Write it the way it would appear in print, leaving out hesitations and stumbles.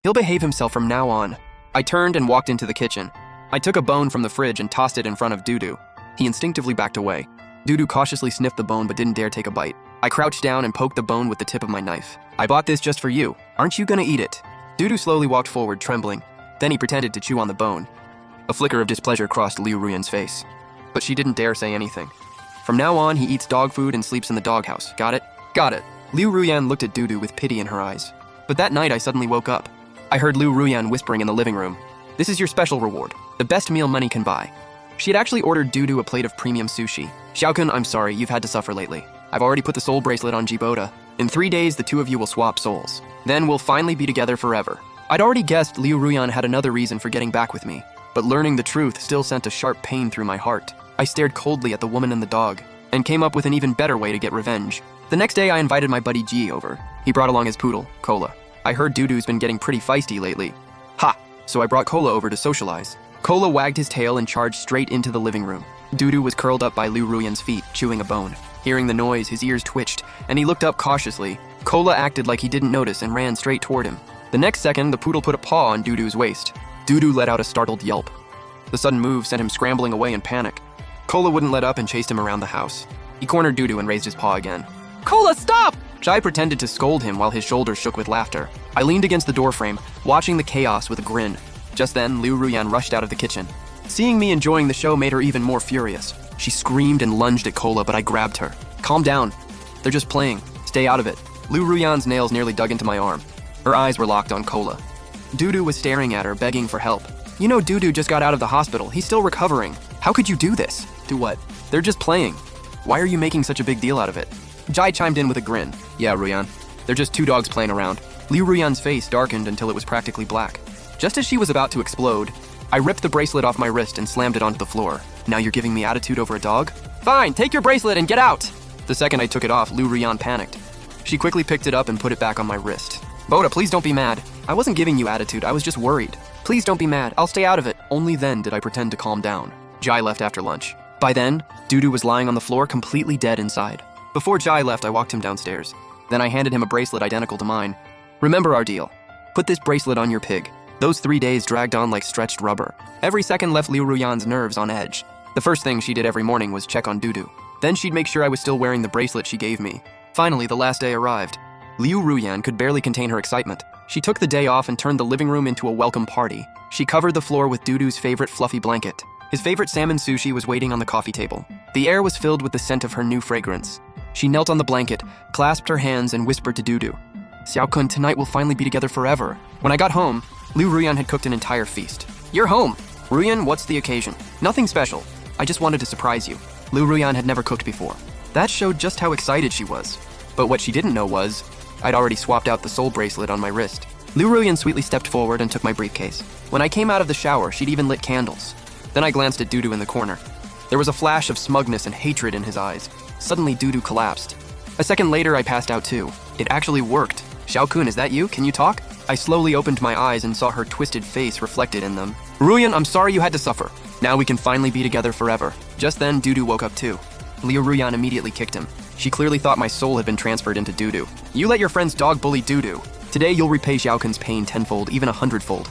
He'll behave himself from now on. I turned and walked into the kitchen. I took a bone from the fridge and tossed it in front of Dudu. He instinctively backed away. Dudu cautiously sniffed the bone but didn't dare take a bite. I crouched down and poked the bone with the tip of my knife. I bought this just for you. Aren't you gonna eat it? Dudu slowly walked forward, trembling. Then he pretended to chew on the bone. A flicker of displeasure crossed Liu Ruyan's face, but she didn't dare say anything. From now on, he eats dog food and sleeps in the doghouse. Got it? Got it. Liu Ruyan looked at Dudu with pity in her eyes. But that night, I suddenly woke up. I heard Liu Ruyan whispering in the living room. This is your special reward, the best meal money can buy. She had actually ordered Dudu a plate of premium sushi. Xiaokun, I'm sorry, you've had to suffer lately. I've already put the soul bracelet on Jibota. In 3 days, the two of you will swap souls. Then we'll finally be together forever. I'd already guessed Liu Ruyan had another reason for getting back with me, but learning the truth still sent a sharp pain through my heart. I stared coldly at the woman and the dog, and came up with an even better way to get revenge. The next day, I invited my buddy Ji over. He brought along his poodle, Kola. I heard Dudu's been getting pretty feisty lately. Ha! So I brought Kola over to socialize. Kola wagged his tail and charged straight into the living room. Dudu was curled up by Liu Ruyan's feet, chewing a bone. Hearing the noise, his ears twitched, and he looked up cautiously. Kola acted like he didn't notice and ran straight toward him. The next second, the poodle put a paw on Dudu's waist. Dudu let out a startled yelp. The sudden move sent him scrambling away in panic. Kola wouldn't let up and chased him around the house. He cornered Dudu and raised his paw again. Kola, stop! Jai pretended to scold him while his shoulders shook with laughter. I leaned against the doorframe, watching the chaos with a grin. Just then, Liu Ruyan rushed out of the kitchen. Seeing me enjoying the show made her even more furious. She screamed and lunged at Kola, but I grabbed her. Calm down. They're just playing. Stay out of it. Liu Ruyan's nails nearly dug into my arm. Her eyes were locked on Kola. Dudu was staring at her, begging for help. You know Dudu just got out of the hospital. He's still recovering. How could you do this? Do what? They're just playing. Why are you making such a big deal out of it? Jai chimed in with a grin. Yeah, Ruyan. They're just two dogs playing around. Liu Ruyan's face darkened until it was practically black. Just as she was about to explode, I ripped the bracelet off my wrist and slammed it onto the floor. Now you're giving me attitude over a dog? Fine, take your bracelet and get out! The second I took it off, Liu Ruyan panicked. She quickly picked it up and put it back on my wrist. Boda, please don't be mad. I wasn't giving you attitude, I was just worried. Please don't be mad, I'll stay out of it. Only then did I pretend to calm down. Jai left after lunch. By then, Dudu was lying on the floor completely dead inside. Before Jai left, I walked him downstairs. Then I handed him a bracelet identical to mine. Remember our deal. Put this bracelet on your pig. Those 3 days dragged on like stretched rubber. Every second left Liu Ruyan's nerves on edge. The first thing she did every morning was check on Dudu. Then she'd make sure I was still wearing the bracelet she gave me. Finally, the last day arrived. Liu Ruyan could barely contain her excitement. She took the day off and turned the living room into a welcome party. She covered the floor with Dudu's favorite fluffy blanket. His favorite salmon sushi was waiting on the coffee table. The air was filled with the scent of her new fragrance. She knelt on the blanket, clasped her hands, and whispered to Dudu. Xiaokun, tonight we'll finally be together forever. When I got home, Liu Ruyan had cooked an entire feast. You're home. Ruyan, what's the occasion? Nothing special. I just wanted to surprise you. Liu Ruyan had never cooked before. That showed just how excited she was. But what she didn't know was, I'd already swapped out the soul bracelet on my wrist. Liu Ruyan sweetly stepped forward and took my briefcase. When I came out of the shower, she'd even lit candles. Then I glanced at Dudu in the corner. There was a flash of smugness and hatred in his eyes. Suddenly, Dudu collapsed. A second later, I passed out too. It actually worked. Xiaokun, is that you? Can you talk? I slowly opened my eyes and saw her twisted face reflected in them. Ruyan, I'm sorry you had to suffer. Now we can finally be together forever. Just then, Dudu woke up too. Liu Ruyan immediately kicked him. She clearly thought my soul had been transferred into Dudu. You let your friend's dog bully Dudu. Today you'll repay Xiaokun's pain tenfold, even 100-fold.